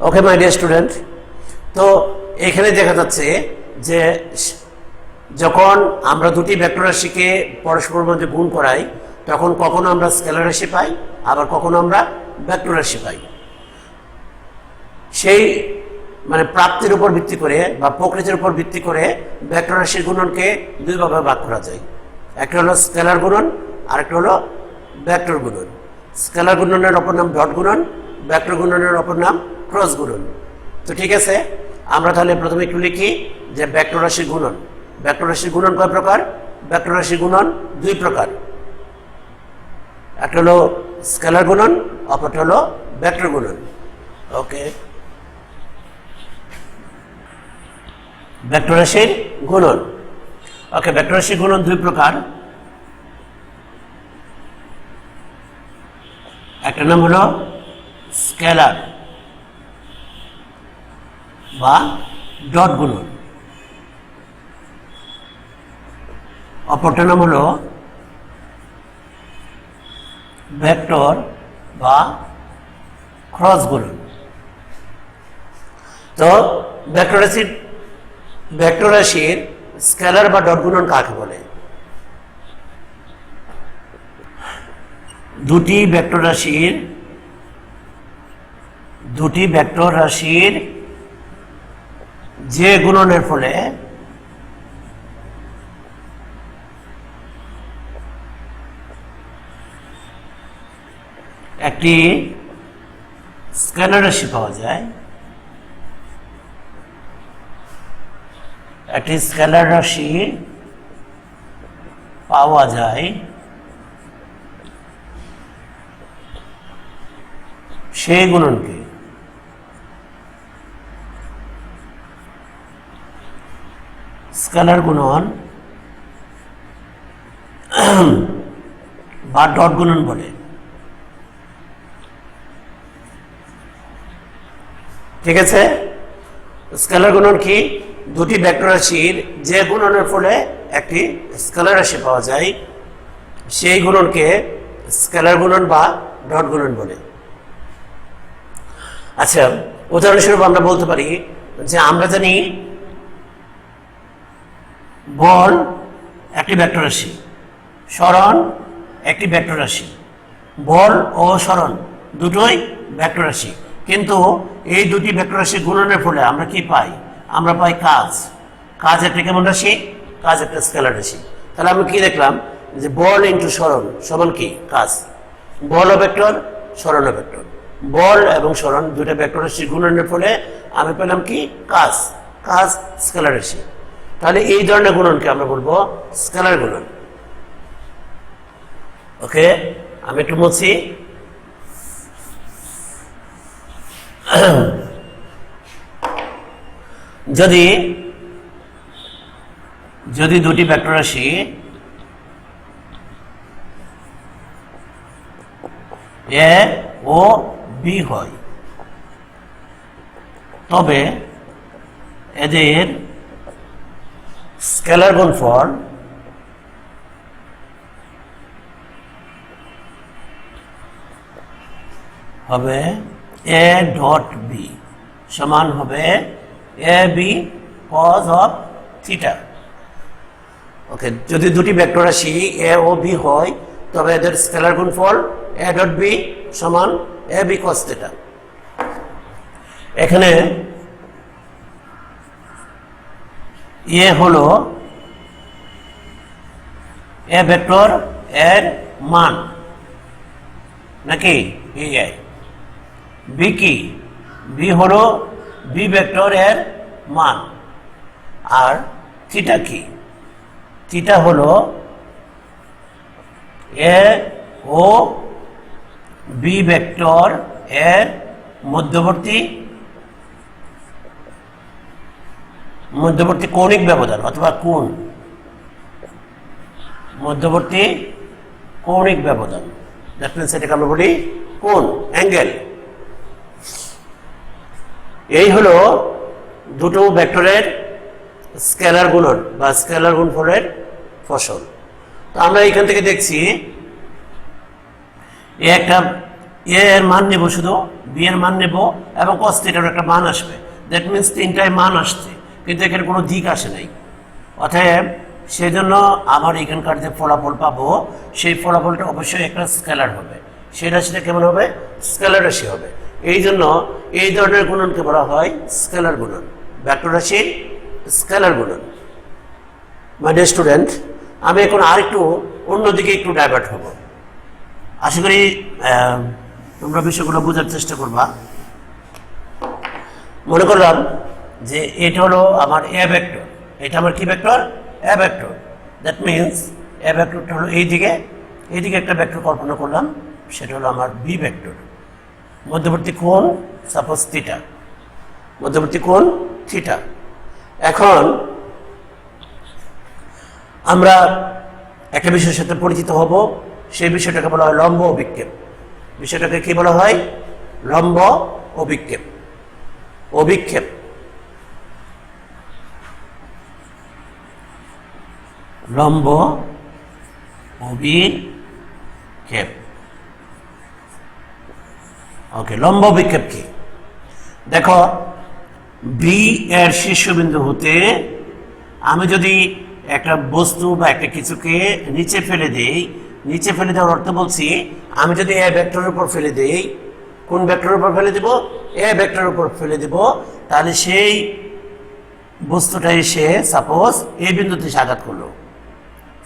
Okay my dear student, তো এখানে দেখা যাচ্ছে যে যখন আমরা দুটি ভেক্টর রাশিকে পরস্পরের মধ্যে গুণ করাই তখন কখনো আমরা স্কেলার রাশি পাই, আবার কখনো আমরা ভেক্টর রাশি পাই। সেই মানে প্রাপ্তির উপর ভিত্তি করে বা প্রকৃতির উপর ভিত্তি করে ভেক্টর রাশির গুণনকে দুই ভাগে ভাগ করা যায়। একটা হলো স্কেলার গুণন আর একটা হলো ভেক্টর গুণন। স্কেলার গুণনের অপর নাম ডট গুণন, ভেক্টর গুণনের অপর নাম ক্রস গুণন। তো ঠিক আছে, আমরা তাহলে প্রথমে একটু লিখি যে ভেক্টর রাশির গুণন। ভেক্টর রাশির গুণন কয় প্রকার? ভেক্টর রাশির গুণন দুই প্রকার, একটা হলো স্কেলার গুণন, অপরটা হলো ভেক্টর গুণন। ওকে, ভেক্টর রাশির গুণন। ওকে, ভেক্টর রাশির গুণন দুই প্রকার, একটা নাম হলো স্কেলার বা ডট গুণন, অপরটার নাম হলো ভেক্টর বা ক্রস গুণন। তো ভেক্টর রাশির স্কেলার বা ডট গুণন কাকে বলে? দুটি ভেক্টর রাশির যে গুণনের ফলে একটি স্কেলার রাশি পাওয়া যায়, সেই গুণনকে স্কেলার গুণন বা ডট গুণন বলে। ঠিক আছে, স্কেলার গুণন কি? দুটি ভেক্টর রাশির যে গুণনের ফলে একটি স্কেলার রাশি পাওয়া যায় সেই গুণনকে স্কেলার গুণন বা ডট গুণন বলে। আচ্ছা, উদাহরণস্বরূপ আমরা বলতে পারি যে আমরা জানি বল একটি ভেক্টর রাশি, সরণ একটি ভেক্টর রাশি। বল ও সরণ দুটোই ভেক্টর রাশি, কিন্তু এই দুটি ভেক্টর রাশি গুণনের ফলে আমরা কি পাই? আমরা পাই কাজ। কাজ একটা কেমন রাশি? কাজ একটা স্কেলার রাশি। তাহলে আমি কি দেখলাম যে বল ইন্টু সরণ সমান কি? কাজ। বল ও ভেক্টর, সরণ ও ভেক্টর। বল এবং সরণ দুইটা ভেক্টর রাশি গুণনের ফলে আমি পেলাম কি? কাজ। কাজ স্কেলার রাশি। তাহলে এই ধরনের গুণনকে আমরা বলবো স্কেলার গুণন। ওকে, আমি একটু মুছি। যদি দুটি ভেক্টর রাশি এ ও বি হয় তবে এদের স্কেলার গুণফল হবে এ ডট বি সমান হবে A B cause of theta. ওকে, যদি দুটি ভেক্টর রাশি এ ও বি হয় তবে এদের স্কেলার গুণফল এ ডট বি সমান এ বি কজ থিটা। এখানে এ হলো এ ভেক্টর এর মান নাকি? বি কি? বি হলো বি ভেক্টর এর মান। আর থিটা কি? থিটা হলো এ ও বি ভেক্টর এর মধ্যবর্তী কৌণিক ব্যবধান অথবা কোণ। মধ্যবর্তী কৌণিক ব্যবধান, দ্যাট মিন্স এটাকে আমরা বলি কোণ, অ্যাঙ্গেল। এই হলো দুটো ভেক্টরের স্কেলার গুণন বা স্কেলার গুণফলের ফসল। তো আমরা এখান থেকে দেখছি একটা এ এর মান নেব, শুধু বি এর মান নেব এবং cos থিটার একটা মান আসবে। দ্যাট মিনস তিনটায় মান আসছে, কিন্তু এখানে কোনো দিক আসে নাই। অতএব সেই জন্য আমার এখানকার যে ফলাফল পাবো সেই ফলাফলটা অবশ্যই একটা স্কেলার হবে। সেই রাশিটা কেমন হবে? স্কেলার রাশি হবে। এই জন্য এই ধরনের গুণনকে বলা হয় স্কেলার গুণন, ভেক্টর রাশির স্কেলার গুণন। মাই ডিয়ার স্টুডেন্ট, আমি এখন আরেকটু অন্যদিকে একটু ডাইভার্ট হব। আশা করি তোমরা বিষয়গুলো বোঝার চেষ্টা করবা। মনে করলাম যে এটা হলো আমার এ ভেক্টর, এটা আমার কি vector? A vector. That means A ভেক্টরটা হলো এইদিকে একটা ভেক্টর কল্পনা করলাম, সেটা হলো আমার বি ভেক্টর। মধ্যবর্তী কোণ সাপোজ থিটা, মধ্যবর্তী কোণ থিটা। এখন আমরা একটা বিষয়ের সাথে পরিচিত হব, সেই বিষয়টাকে বলা হয় লম্ব অভিক্ষেপ। বিষয়টাকে কি বলা হয়? লম্ব অভিক্ষেপ। অভিক্ষেপ, লম্ব অভিক্ষেপ। ওকে, লম্ব অভিক্ষেপ কি? দেখো, বি এর শীর্ষবিন্দু হতে আমি যদি একটা বস্তু বা একটা কিছুকে নিচে ফেলে দেই, নিচে ফেলে দেওয়ার অর্থ বলছি, আমি যদি এ ভেক্টরের উপর ফেলে দেই, কোন ভেক্টরের উপর ফেলে দেব? এ ভেক্টরের উপর ফেলে দেব, তাহলে সেই বস্তুটা এসে সাপোজ এই বিন্দুতে আঘাত করলো।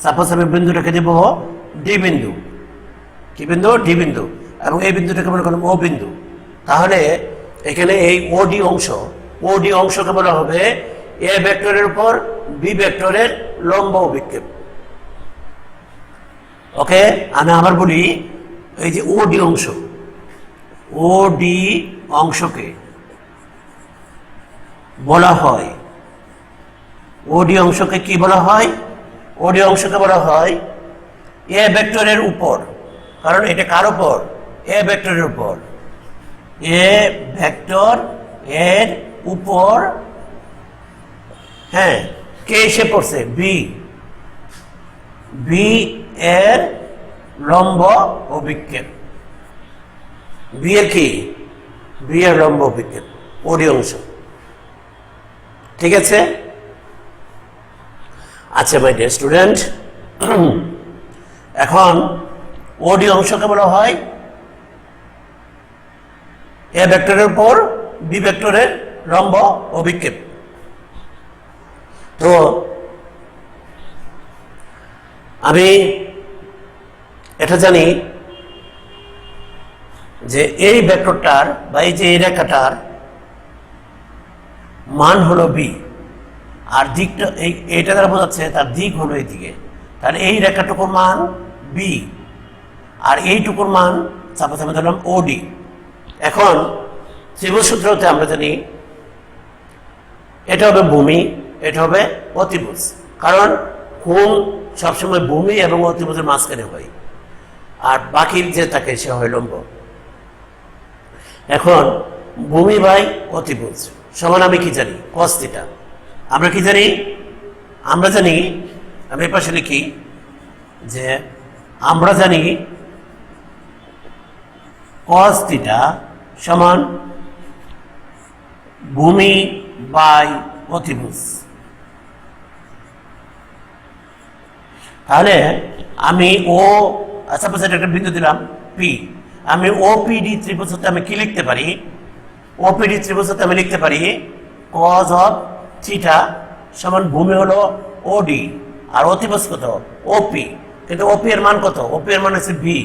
সাপোজ আমি বিন্দুটাকে দেব ডি বিন্দু। কি বিন্দু? ডি বিন্দু। এবং এই বিন্দুটাকে মনে করলাম ও বিন্দু। তাহলে এখানে এই ওডি অংশকে বলা হবে এ ভেক্টরের উপর বি ভেক্টরের লম্ব অভিক্ষেপ। ওকে, আমি আবার বলি, এই যে ওডি অংশকে বলা হয়, ওডি অংশকে কি বলা হয়? ওডি অংশকে বলা হয় এ ভেক্টরের উপর। কারণ এটা কার উপর? এ ভেক্টরের উপর। এ ভেক্টর এর উপর, হ্যাঁ, কে এসে পড়ছে? বি এর লম্ব অভিক্ষেপ। বি এর কি? বি এর লম্ব অভিক্ষেপ, ওডি অংশ। ঠিক আছে? আচ্ছা মাই ডিয়ার স্টুডেন্ট, এখন ওডি অংশকে বলা হয় এ ভেক্টরের উপর বি ভেক্টরের লম্ব অভিক্ষেপ। তো আমি এটা জানি যে এই ভেক্টরটার বা এই যে এই রেখাটার মান হলো বি, আর দিকটা এইটা দ্বারা বোঝাচ্ছে তার দিক হলো এইদিকে। তাহলে এই রেখাটুকুর মান বি, আর এইটুকুর মান সাপোজ আমি ধরলাম ওডি। এখন ত্রিভুজ সূত্রতে আমরা জানি এটা হবে ভূমি, এটা হবে অতিভুজ। কারণ কোণ সবসময় ভূমি এবং অতিভুজের মাঝখানে হয়, আর বাকি যে থাকে সে হয় লম্ব। এখন ভূমি বাই অতিভুজ সমান আমি কি জানি? cos theta. আমরা কি জানি? আমরা জানি, আমি এর পাশে লিখি যে আমরা জানি cos থিটা সমান ভূমি বাই অতিভুজ। তাহলে আমি সাপোজ একটা বিন্দু দিলাম পি, আমি ওপিডি ত্রিভুজ হতে আমি কি লিখতে পারি? ওপিডি ত্রিভুজ হতে আমি লিখতে পারি cos অফ থিটা সমান ভূমি হলো ওডি আর অতিভুজ কত? ওপি। কিন্তু ওপি এর মান কত? ওপি এর মান হচ্ছে বি।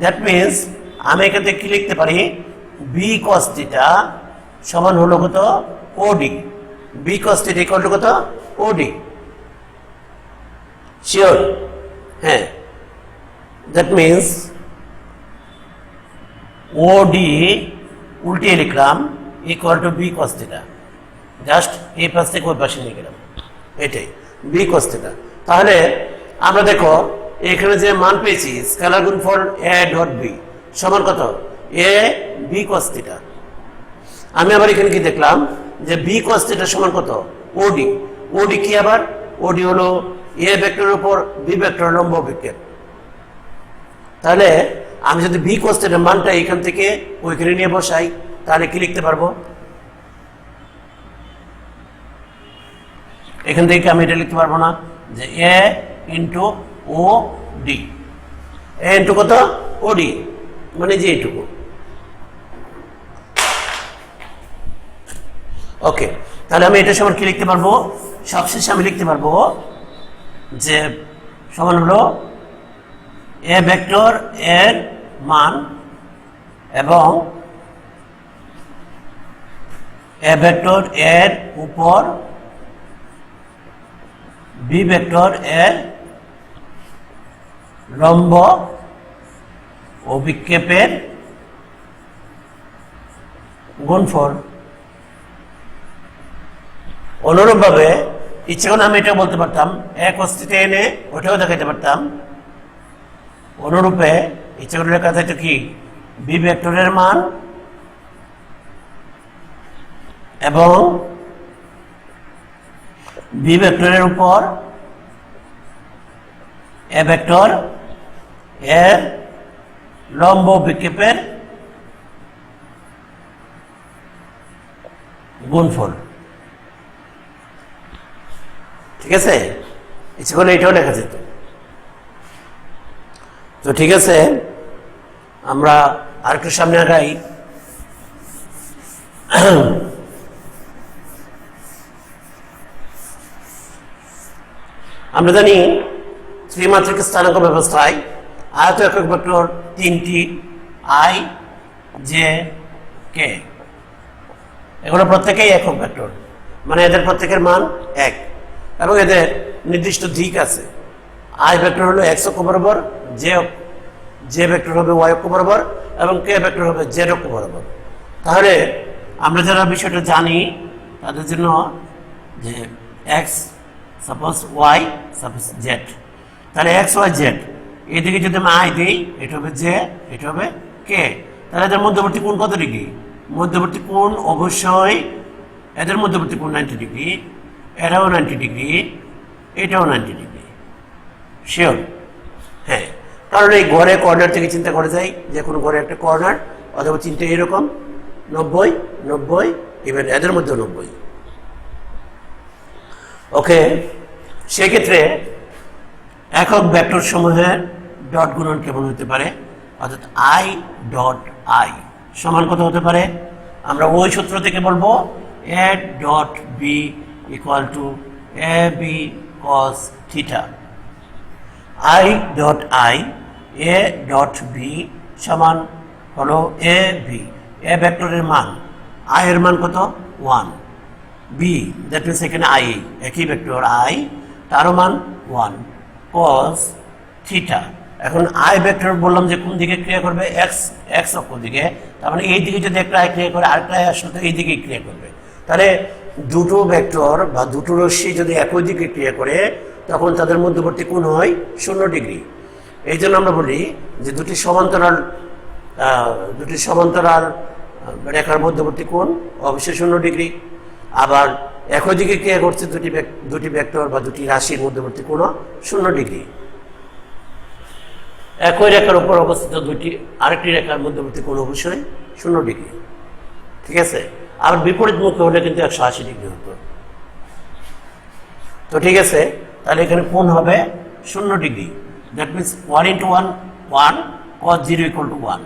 দ্যাট মিনস আমি এখান থেকে কি লিখতে পারি? বি cos থিটা সমান হলো কত? OD. B cos theta equal to কত? ওডি। শিওর? হ্যাঁ, দ্যাট মিনস ওডি উল্টিয়ে লিখলাম equal to B cos theta. Just এই পাশ থেকে ওই পাশে নিয়ে গেলাম, এটাই বি cos থিটা। তাহলে আমরা দেখো এখানে যে মান পেয়েছি স্কেলার গুণফল এ ডট বি সমান কত? A B cos theta. আমি আবার এখানে কি দেখলাম যে বি cos থিটা সমান কত? ওডি। ওডি কি আবার? ওডি হলো এ ভেক্টরের উপর বি ভেক্টরের লম্ব অভিক্ষেপ। তাহলে আমি যদি ভি কনস্ট্যান্টের মানটা এখান থেকে ওইখানে নিয়ে বসাই তাহলে কি লিখতে পারবো? এখান থেকে আমি এটা লিখতে পারবো না যে এ ইন্টু ও ডি, এ ইন্টু কত? ও ডি, মানে যে এইটুকু। ওকে, তাহলে আমি এটা সমান কি লিখতে পারবো? সবশেষে আমি লিখতে পারবো যে সমান হলো এ ভেক্টর এর মান এবং এ ভেক্টর এর উপর বি ভেক্টর এর লম্ব অভিক্ষেপের গুণফল। অনুরূপভাবে ইচ্ছে করে আমি এটা বলতে পারতাম এ cos θ এনে ওটাও দেখাইতে পারতাম। অনুরূপে ইচ্ছে করে লেখা থাকতো কি বি ভেক্টরের মান এবং বি ভেক্টরের উপর এ ভেক্টর এর লম্ব বিক্ষেপের গুণফল। ঠিক আছে, ইচ্ছে করলে এটাও লেখা যেত। তো ঠিক আছে, আমরা আরেকটু সামনে আগাই। আমরা জানি ত্রিমাত্রিক স্থানাঙ্ক ব্যবস্থায় আয়ত একক ভেক্টর তিনটি, আই জে কে, এগুলো প্রত্যেকেই একক ভেক্টর, মানে এদের প্রত্যেকের মান এক এবং এদের নির্দিষ্ট দিক আছে। আই ভেক্টর হলো এক্স অক্ষ বরাবর, জে ভেক্টর হবে ওয়াই অক্ষ বরাবর এবং কে ভেক্টর হবে জেড অক্ষ বরাবর। তাহলে আমরা যারা বিষয়টা জানি তাদের জন্য যে x suppose y suppose z, তাহলে এক্স ওয়াই জেড এদিকে যদি আমি আই দিই এটা হবে জে, এটা হবে কে, তাহলে এদের মধ্যবর্তী কোণ কত ডিগ্রি? মধ্যবর্তী কোণ অবশ্যই এদের মধ্যবর্তী কোণ 90 ডিগ্রি, এটাও 90 ডিগ্রি, এটাও 90 ডিগ্রি, শিওর। হ্যাঁ, কারণ এই ঘরে কর্নার থেকে চিন্তা করা যায় যে কোনো ঘরে একটা কর্নার অথবা চিন্তা এরকম 90 90, ইভেন এদের মধ্যে 90। ওকে, সেক্ষেত্রে একক ভেক্টর সমূহের ডট গুণন কেমন হতে পারে? অর্থাৎ আই ডট আই সমান কত হতে পারে? আমরা ওই সূত্র থেকে বলবো a dot b equal to a b cos theta. I dot i a dot b সমান হলো এ বি, এ ভেক্টরের মান, আই এর মান কত? 1, বি দ্যাট মিনস এখানে আই একই ভেক্টর আই, তারও মান 1 কস থিটা। এখন আই ভেক্টর বললাম যে কোন দিকে ক্রিয়া করবে? এক্স অক্ষ দিকে, তার মানে এই দিকে যদি একটা আই ক্রিয়া করে আরেকটা আই আসলে তো এই দিকেই ক্রিয়া করবে। তাহলে দুটো ভেক্টর বা দুটো রশ্মি যদি একই দিকে ক্রিয়া করে তখন তাদের মধ্যবর্তী কোণ হয় 0 ডিগ্রি। এই জন্য আমরা বলি যে দুটি সমান্তরাল রেখার মধ্যবর্তী কোণ অবশ্যই 0 ডিগ্রি। আবার একই দিকে ক্রিয়া করছে দুটি ভেক্টর বা দুটি রাশির মধ্যবর্তী কোণ 0 ডিগ্রি। একই রেখার উপর অবস্থিত আরেকটি রেখার মধ্যবর্তী কোণ অবশ্যই 0 ডিগ্রি। ঠিক আছে, আর বিপরীত মুখে হলে কিন্তু 180 ডিগ্রি হতো। তো ঠিক আছে, তাহলে এখানে কোণ হবে 0 degree, that means 1 × 1 1 cos 0 = 1,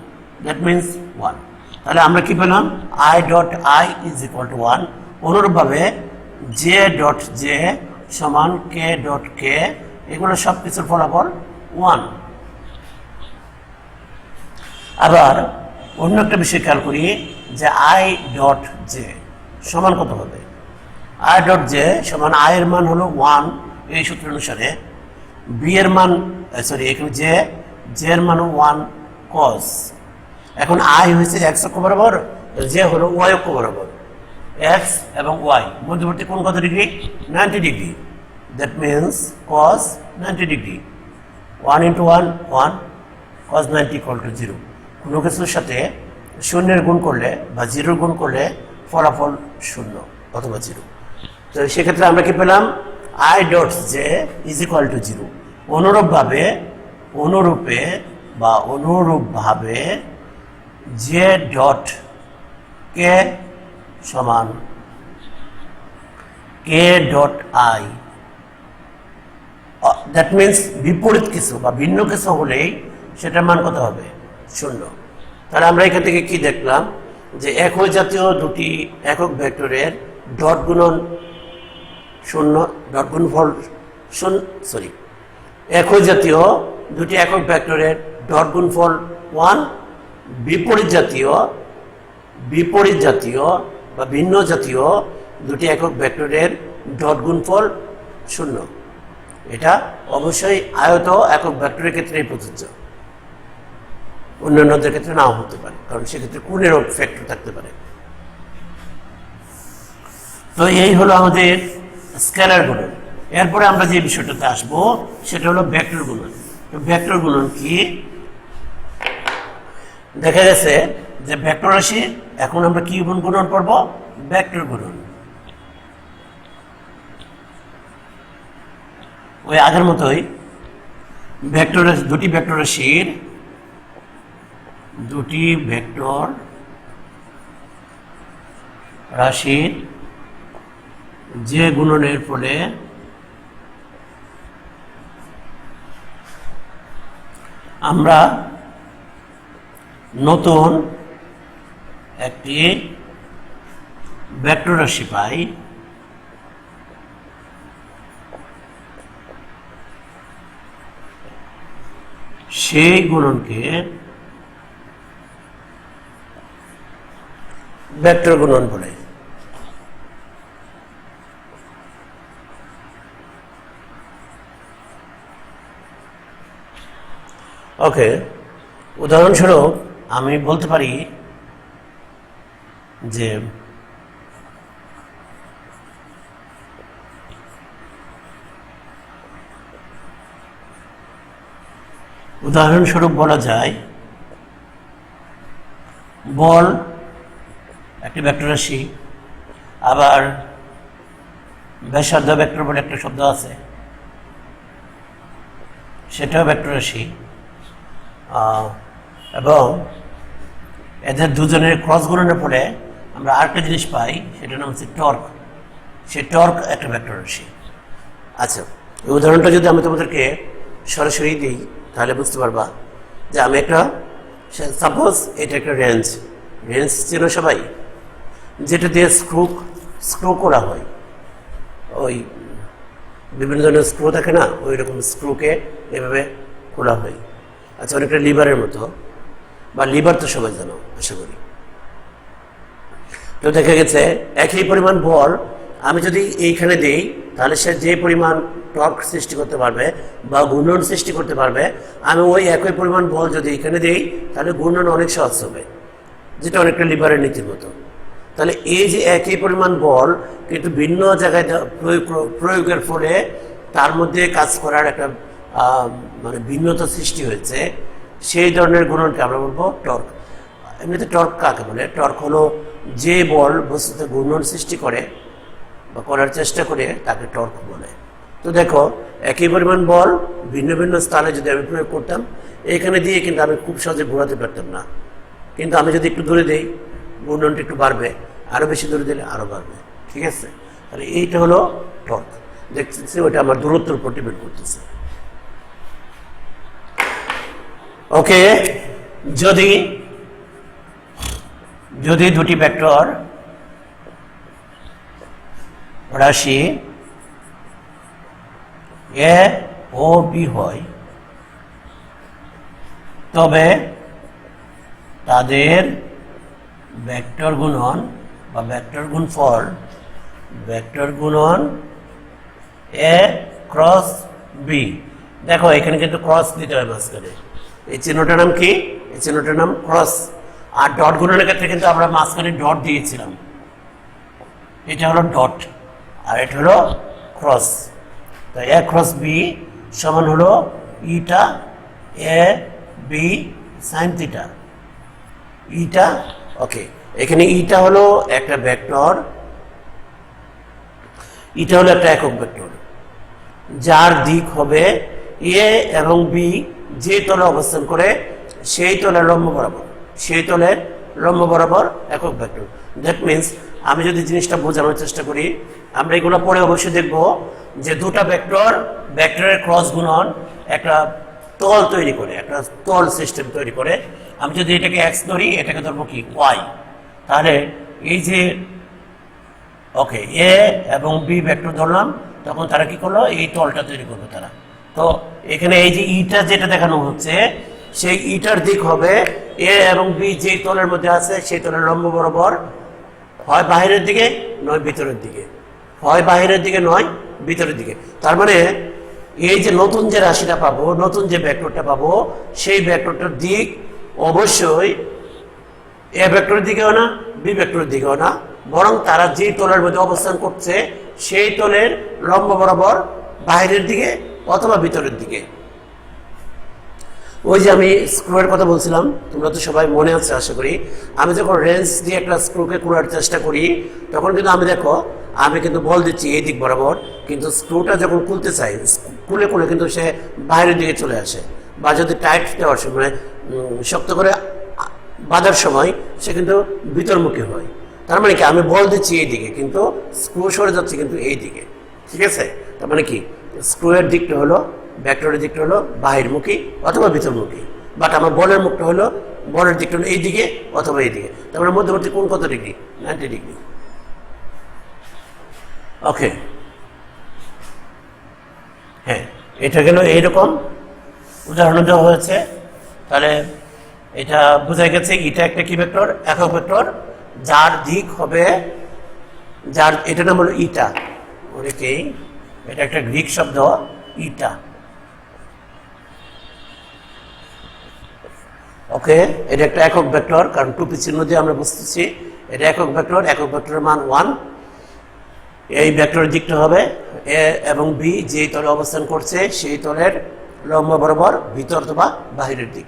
that means 1। তাহলে আমরা কি পেলাম? I dot I is equal to 1। অনুরূপভাবে জে ডট জে সমান কে ডট কে, এগুলো সব কিছুর ফলাফল 1। আবার অন্য একটা বিষয় খেয়াল করি যে আই ডট জে সমান কত হবে? আই ডট জে সমান আই এর মান হলো 1 এই সূত্র অনুসারে, বি এর মান এখানে জে এর মান 1 কস। এখন আই হয়েছে এক্স অক্ষ বরাবর, জে হলো ওয়াই অক্ষ বরাবর, এক্স এবং ওয়াই মধ্যবর্তী কোণ কত degree? 90 degree, that means cos 90 degree. 1 × 1 1 cos 90 = 0। কোনো কিছুর সাথে শূন্যের গুণ করলে বা 0 গুণ করলে ফলাফল 0 অথবা 0। তো সেক্ষেত্রে আমরা কি পেলাম? I dot J is equal to 0। অনুরূপে বা অনুরূপভাবে জে ডট কে সমান কে ডট আই, দ্যাট মিনস বিপরীত কিছু বা ভিন্ন কিছু হলেই সেটার মান কত হবে? 0। তাহলে আমরা এখান থেকে কি দেখলাম যে একই জাতীয় দুটি একক ভেক্টরের ডট গুণন 0, ডট গুণফল 0, সরি, একই জাতীয় দুটি একক ভেক্টরের ডট গুণফল 1, বিপরীত জাতীয় বা ভিন্ন জাতীয় দুটি একক ভেক্টরের ডট গুণফল 0। এটা অবশ্যই আয়ত একক ভেক্টরের ক্ষেত্রেই প্রযোজ্য, অন্যান্যদের ক্ষেত্রে নাও হতে পারে, কারণ সেক্ষেত্রে কোণেরও ফ্যাক্টর থাকতে পারে। তো এই হলো আমাদের স্কেলার গুণন। এরপরে আমরা যে বিষয়টাতে আসবো সেটা হলো ভেক্টর গুণন। তো ভেক্টর গুণন কি? দেখা গেছে যে ভেক্টর রাশি, এখন আমরা কি গুণন করব? ভেক্টর গুণন। ওই আগের মতোই দুটি ভেক্টর রাশির যে গুণনের ফলে আমরা নতুন একটি ভেক্টর রাশি পাই, সেই গুণনকে ভেক্টর গুণন বলে। ওকে, উদাহরণস্বরূপ আমি বলতে পারি যে বলা যায় বল একটি ভেক্টর রাশি, আবার ব্যাসার্ধ ভেক্টর বলে একটা শব্দ আছে, সেটাও ভেক্টর রাশি, এবং এদের দুজনের ক্রস গুণনের ফলে আমরা আরেকটা জিনিস পাই, সেটার নাম হচ্ছে টর্ক। সে টর্ক একটা ভেক্টর রাশি। আচ্ছা, এই উদাহরণটা যদি আমি তোমাদেরকে সরাসরি দিই তাহলে বুঝতে পারবা যে আমি একটা, সাপোজ এটা একটা রেঞ্জ ছিল সবাই, যেটা দিয়ে স্ক্রু করা হয়, ওই বিভিন্ন ধরনের স্ক্রু থাকে না, ওই রকম স্ক্রুকে এভাবে খোলা হয়। আচ্ছা, অনেকটা লিভারের মতো, বা লিভার তো সবাই জানো আশা করি। তো দেখা গেছে একই পরিমাণ বল আমি যদি এইখানে দিই তাহলে সে যে পরিমাণ টর্ক সৃষ্টি করতে পারবে বা ঘূর্ণন সৃষ্টি করতে পারবে, আমি ওই একই পরিমাণ বল যদি এখানে দিই তাহলে ঘূর্ণন অনেক সহজ হবে, যেটা অনেকটা লিভারের নীতির মতো। তাহলে এই যে একই পরিমাণ বল কিন্তু ভিন্ন জায়গায় প্রয়োগের ফলে তার মধ্যে কাজ করার একটা মানে ভিন্নতা সৃষ্টি হয়েছে, সেই ধরনের গুণনকে আমরা বলবো টর্ক। এমনিতে টর্ক কাকে বলে? টর্ক হলো যে বল বস্তুতে ঘূর্ণন সৃষ্টি করে বা করার চেষ্টা করে তাকে টর্ক বলে। তো দেখো, একই পরিমাণ বল ভিন্ন ভিন্ন স্থানে যদি আমি প্রয়োগ করতাম, এখানে দিয়ে কিন্তু আমি খুব সহজে ঘোরাতে পারতাম না, কিন্তু আমি যদি একটু দূরে দিই ঘূর্ণনটা একটু বাড়বে, আরও বেশি দূরে দিলে আরও বাড়বে। ঠিক আছে, তাহলে এইটা হলো টর্ক। দেখতেছি ওটা আমার দূরত্বের উপর ডিপেন্ড করতেছে। ওকে, যদি দুটি ভেক্টর রাশি এ ও বি হয়, তবে তাদের ভেক্টর গুণন বা ভেক্টর গুণফল এ ক্রস বি। দেখো এখানে কিন্তু ক্রস দিতে হয় মাঝখানে, এই চিহ্নটার নাম কি? এই চিহ্নটার নাম ক্রস। আর ডট গুণনের ক্ষেত্রে কিন্তু আমরা মাঝখানে ডট দিয়েছিলাম, এটা হলো ডট আর এটা হলো ক্রস। তো এ ক্রস বি সমান হলো ইটা এ বি সাইন থিটা, ইটা। ওকে, এখানে ইটা হলো একটা ভেক্টর, ইটা হলো একটা একক ভেক্টর যার দিক হবে এ এবং বি যে তলে অবস্থান করে সেই তলের লম্ব বরাবর, সেই তলের লম্ব বরাবর একক ভেক্টর। দ্যাট মিনস আমি যদি জিনিসটা বোঝানোর চেষ্টা করি, আমরা এগুলো পরে অবশ্যই দেখব যে দুটা ভেক্টরের ক্রস গুণন একটা তল তৈরি করে, একটা তল সিস্টেম তৈরি করে। আমি যদি এটাকে এক্স ধরি, এটাকে ধরবো কি ওয়াই, তাহলে এই যে ওকে এ এবং বি ভেক্টর ধরলাম, তখন তারা কি করলো, এই তলটা তৈরি করবে তারা। তো এখানে এই যে ইটা যেটা দেখানো হচ্ছে, সেই ইটার দিক হবে এ এবং বি যে তলের মধ্যে আছে সেই তলের লম্ব বরাবর, হয় বাহিরের দিকে নয় ভিতরের দিকে, হয় বাহিরের দিকে নয় ভিতরের দিকে। তার মানে এই যে নতুন যে রাশিটা পাবো, নতুন যে ভেক্টরটা পাবো, সেই ভেক্টরটার দিক অবশ্যই এ ভেক্টরের দিকেও না, বি ভেক্টরের দিকেও না, বরং তারা যে তলের মধ্যে অবস্থান করছে সেই তলের লম্ব বরাবর বাইরের দিকে অথবা ভিতরের দিকে। ওই যে আমি স্ক্রুয়ের কথা বলছিলাম, তোমরা তো সবাই মনে আছে আশা করি। আমি যখন রেঞ্জ দিয়ে একটা স্ক্রুকে কুড়ার চেষ্টা করি, তখন কিন্তু আমি দেখো আমি কিন্তু বল দিচ্ছি এই দিক বরাবর, কিন্তু স্ক্রুটা যখন খুলতে চাই, খুলে খুলে কিন্তু সে বাইরের দিকে চলে আসে, বা যদি টাইট দেওয়ার সময় শক্ত করে বাঁধার সময় সে কিন্তু ভিতরমুখী হয়। তার মানে কি আমি বল দিচ্ছি এই দিকে, কিন্তু স্ক্রু সরে যাচ্ছে কিন্তু এই দিকে। ঠিক আছে, তার মানে কি স্ক্রুয়ের দিকটা হলো, ভেক্টরের দিকটা হলো বাহিরমুখী অথবা ভিতরমুখী, বাট আমার বলের মুখটা হলো, বলের দিকটা হলো এই দিকে অথবা এই দিকে। তার মানে মধ্যবর্তী কোণ কত ডিগ্রি? 90 ডিগ্রি। ওকে, হ্যাঁ, এটা গেল এইরকম উদাহরণ দেওয়া হয়েছে। তাহলে এটা বোঝা গেছে এটা একটা কি ভেক্টর, একক ভেক্টর, যার দিক হবে, যার এটা নাম হলো ইটা। অনেকেই এটা একটা গ্রিক শব্দ ইটা। ওকে, এটা একটা একক ভেক্টর, কারণ টুপি চিহ্ন দিয়ে আমরা বুঝতেছি এটা একক ভেক্টর। একক ভেক্টরের মান 1। এই ভেক্টরের দিকটা হবে এ এবং বি যে তলে অবস্থান করছে সেই তলের লম্ব বরাবর ভিতর অথবা বাহিরের দিক।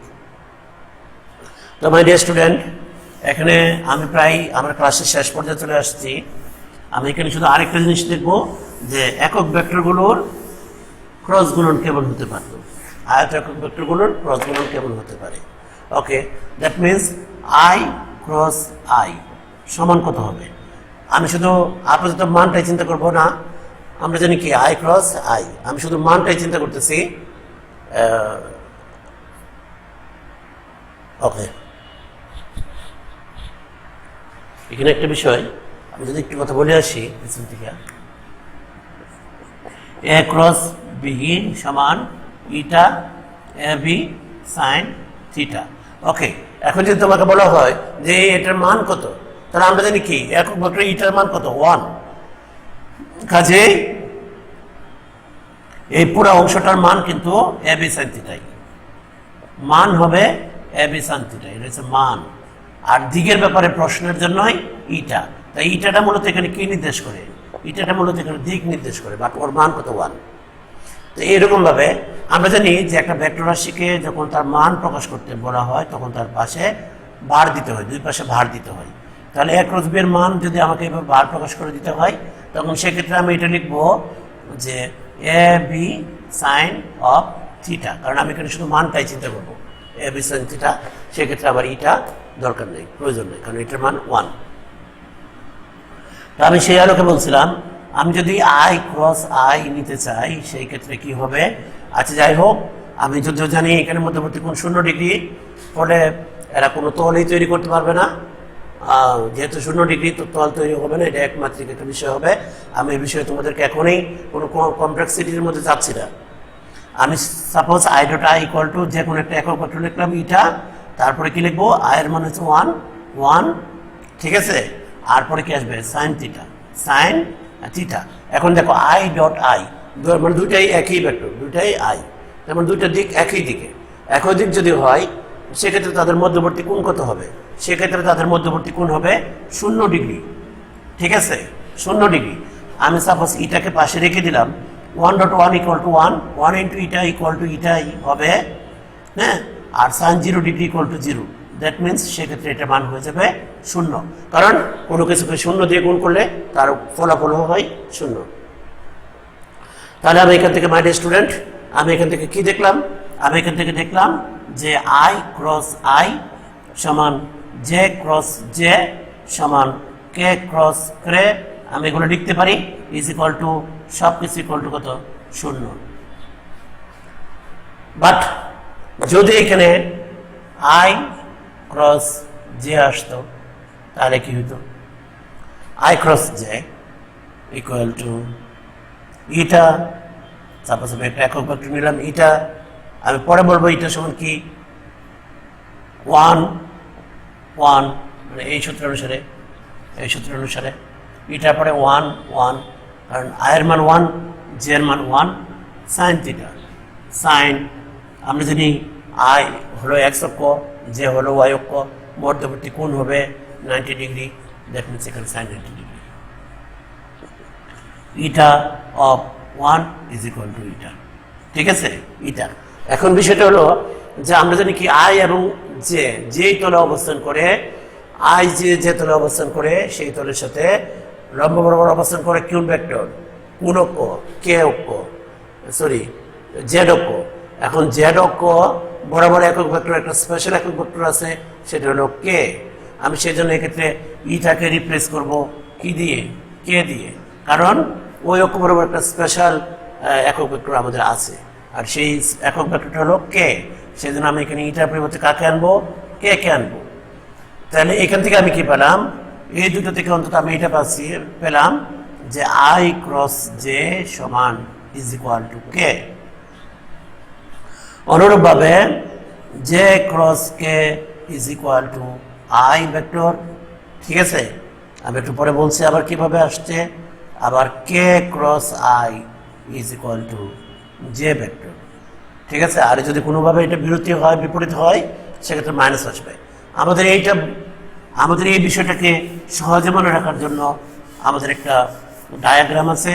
তো মাই ডিয়ার স্টুডেন্ট, এখানে আমি প্রায় আমার ক্লাসের শেষ পর্যায়ে চলে আসছি। আমি এখানে শুধু আরেকটা জিনিস দেখবো যে একক ভেক্টরগুলোর ক্রস গুণন কেমন হতে পারত, আয়ত একক ভেক্টরগুলোর ক্রস গুণন কেমন হতে পারে। Okay, that means i cross i সমান কত হবে। আমি শুধু আপাতত মানটাই চিন্তা করব না, আমরা জানি কি আই ক্রস আই, আমি শুধু মানটাই চিন্তা করতেছি। ওকে, এখানে একটা বিষয় আমি যদি একটু কথা বলে আসি পিছন থেকে, এ ক্রস বি সমান ইটা এ বি সাইন থিটা। ওকে, এখন যদি তোমাকে বলা হয় যে এটার মান কত, তাহলে আমরা জানি কি একক ভেক্টর ইটার মান কত, 1। কাজে এই পুরো অংশটার মান কিন্তু এ বি সাইন থিটাই, মান হবে এ বি সাইন থিটা, এটা হচ্ছে মান। আর দিকের ব্যাপারে প্রশ্নের জন্যই ইটা, তাই ইটাটা মূলত এখানে কি নির্দেশ করে, ইটাটা মূলত এখানে দিক নির্দেশ করে, বাট ওর মান কত, 1। তো এরকম ভাবে আমরা জানি যে একটা ভেক্টর রাশিকে যখন তার মান প্রকাশ করতে বলা হয় তখন তার পাশে ভার দিতে হয়, দুই পাশে ভার দিতে হয়। তাহলে এ ক্রস বি এর মান যদি আমাকে এভাবে ভার প্রকাশ করে দিতে হয়, তখন সেক্ষেত্রে আমি এটা লিখবো যে A B sign of theta, কারণ আমি এখানে শুধু মানটাই চিন্তা করবো, এ বি সাইন থিটা। সেক্ষেত্রে আবার ইটা দরকার নেই, প্রয়োজন নেই, কারণ এটার মান 1। তো আমি সেই আলোকে বলছিলাম আমি যদি আই ক্রস আই নিতে চাই সেই ক্ষেত্রে কি হবে। আচ্ছা, যাই হোক, আমি যদিও জানি এখানে মধ্যবর্তী কোণ 0 ডিগ্রি, ফলে এরা কোনো তলই তৈরি করতে পারবে না। যেহেতু 0 ডিগ্রি, তো তল তৈরি হবে না, এটা একমাত্রিক একটা বিষয় হবে। আমি এই বিষয়ে তোমাদেরকে এখনই কোনো কমপ্লেক্সিটির মধ্যে যাচ্ছি না। আমি suppose I dot I equal to যে কোনো একটা একক ভেক্টর লিখলাম ইটা, তারপরে কি লিখবো, আয়ের মান হচ্ছে 1, ঠিক আছে, আর পরে কি আসবে সাইন থিটা, সাইন থিটা। এখন দেখো আই ডট আই মানে দুইটাই একই ভেক্টর, দুইটাই আই, যেমন দুইটা দিক একই দিকে, একই দিক যদি হয় সেক্ষেত্রে তাদের মধ্যবর্তী কোণ কত হবে, সেক্ষেত্রে তাদের মধ্যবর্তী কোণ হবে 0 ডিগ্রি। ঠিক আছে, 0 ডিগ্রি। আমি সাপোজ ইটাকে পাশে রেখে দিলাম, 1.1 equal to 1 into eta equal to ইটাই হবে, হ্যাঁ, আর sine 0 degree equal to 0। That means সেক্ষেত্রে এটা মান হয়ে যাবে 0, কারণ কোনো কিছুকে 0 দিয়ে গুণ করলে তার ফলাফল হয় 0। তাহলে আমি এখান থেকে মাই ডিয়ার স্টুডেন্ট, আমি এখান থেকে কি দেখলাম, আমি এখান থেকে দেখলাম যে আই ক্রস আই সমান জে ক্রস জে সমান কে ক্রস কে। আমি এগুলো লিখতে পারি ইজ ইকুয়াল টু সব কিছু ইকুয়াল টু কত 0। বাট যদি এখানে আই ক্রস জে আসতো তাহলে কি হতো? I cross J equal to eta, suppose আমি একটা একক ভেক্টর নিলাম ইটা, আমি পরে বলবো ইটা সমান কি 1 1 মানে এই সূত্র অনুসারে ইটার পরে 1 1, কারণ আয়ের মান 1 জে এর মান 1 সাইন থিটা। সাইন আমরা জানি আই হলো এক্স অক্ষ, জে হলো ওয়াই অক্ষ, মধ্যবর্তী কোণ হবে 90 ডিগ্রি, দ্যাট মিনস এখানে sine 90 degree. Eta of 1 is equal to eta, ঠিক আছে ইটা। এখন বিষয়টা হলো যে আমরা জানি কি আই এবং জে যেই তলে অবস্থান করে, আই যে তলে অবস্থান করে সেই তলের সাথে লম্ব বরাবর অবস্থান করে কোন ভেক্টর? কোন অক্ষ? কে অক্ষ, সরি জেড অক্ষ। এখন জেড অক্ষ বরাবর একক ভেক্টর একটা স্পেশাল একক ভেক্টর আছে, সেটা হলো কে। আমি সেই জন্য এক্ষেত্রে ইটাকে রিপ্লেস করব কি দিয়ে? কে দিয়ে, কারণ ওই অক্ষ বরাবর একটা স্পেশাল একক ভেক্টর আমাদের আছে, আর সেই একক ভেক্টরটা হলো কে। সেই জন্য আমি এখানে ইটার পরিবর্তে কাকে আনবো? কে আনবো। তাহলে এখান থেকে আমি কি পেলাম? এই দুটো থেকে অন্তত আমি এটা পেলাম যে আই ক্রস জে সমান ইজ ইকুয়াল টু কে। অনুরূপভাবে J cross K is equal two I vector, ঠিক আছে। আমি একটু পরে বলছি আবার কিভাবে আসছে। আবার k cross i is equal to j vector, ঠিক আছে। আর যদি কোনোভাবে এটা বিপরীত হয় সেক্ষেত্রে মাইনাস আসবে। আমাদের এই বিষয়টাকে সহজে মনে রাখার জন্য আমাদের একটা ডায়াগ্রাম আছে,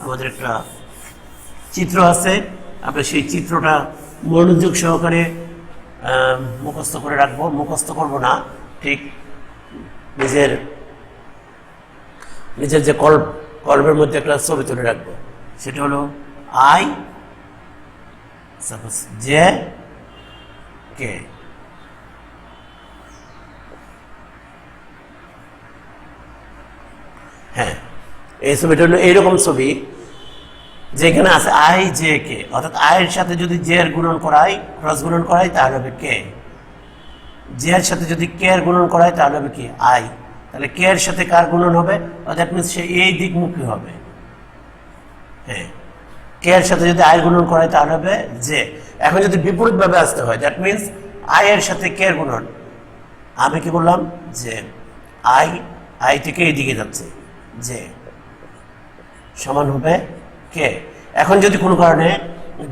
আমাদের একটা চিত্র আছে। আমরা সেই চিত্রটা মনোযোগ সহকারে মুখস্থ করে রাখবো, মুখস্থ করব না, ঠিক নিজের যে কল্পের মধ্যে একটা ছবি তুলে রাখবো। সেটা হলো আই সাপোজ জে কে। হ্যাঁ, এই ছবিটা হলো এইরকম ছবি যেখানে আছে আই জে কে, অর্থাৎ আয়ের সাথে যদি জে এর গুণন করাই, ক্রস গুণন করাই তাহলে হবে কে। জে এর সাথে যদি কে এর গুণন করাই তাহলে হবে কি আই। তাহলে কে এর সাথে কার গুণন হবে? দ্যাট মিনস সে এই দিকমুখী হবে। হ্যাঁ, কে এর সাথে যদি আয়ের গুণন করাই তাহলে হবে জে। এখন যদি বিপরীত ভাবে আসতে হয়, দ্যাট মিনস আই এর সাথে কে এর গুণন, আমি কি বললাম যে আই থেকে এই দিকে যাচ্ছে, জে সমান হবে কে। এখন যদি কোনো কারণে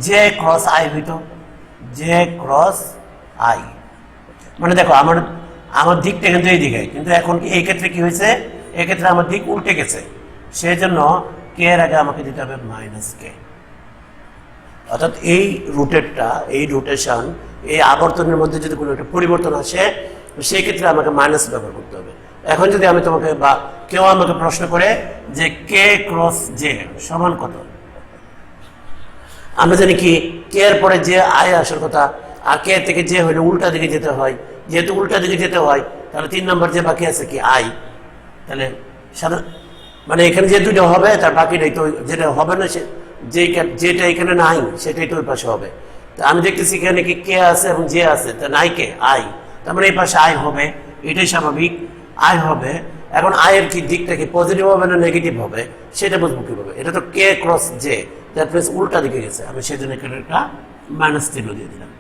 জে ক্রস আই হইতো, জে ক্রস আই মানে দেখো আমার দিকটা কিন্তু এই দিকে, কিন্তু এখন এই ক্ষেত্রে কি হয়েছে? এক্ষেত্রে আমার দিক উল্টে গেছে, সেই জন্য কে এর আগে আমাকে দিতে হবে মাইনাস কে। অর্থাৎ এই রোটেশন, এই আবর্তনের মধ্যে যদি কোনো একটা পরিবর্তন আসে সেই ক্ষেত্রে আমাকে মাইনাস ব্যবহার করতে হবে। এখন যদি আমি তোমাকে বা কেউ আমাকে প্রশ্ন করে যে কে ক্রস জে সমান কত, আমরা জানি কি কে এর পরে যে আই আসার কথা, আর কে থেকে যে হলে উল্টা দিকে যেতে হয়। যেহেতু উল্টা দিকে যেতে হয় তাহলে 3 নম্বর যে বাকি আছে কি আই। তাহলে মানে এখানে যে দুটো হবে তার বাকিটাই তো, যেটা হবে না যেটা এখানে নাই সেটাই তো ওই পাশে হবে। তো আমি দেখতেছি এখানে কি কে আছে এবং যে আছে, তা নাই কে আই, তার মানে এই পাশে আই হবে, এটাই স্বাভাবিক, আই হবে। এখন আয়ের কি দিকটা কি পজিটিভ হবে না নেগেটিভ হবে সেটা বুঝবো কিভাবে? এটা তো কে ক্রস জে, দ্যাট মিনস উল্টা দিকে গেছে, আমি সেজন্য একটা মাইনাস চিহ্ন দিয়ে দিলাম।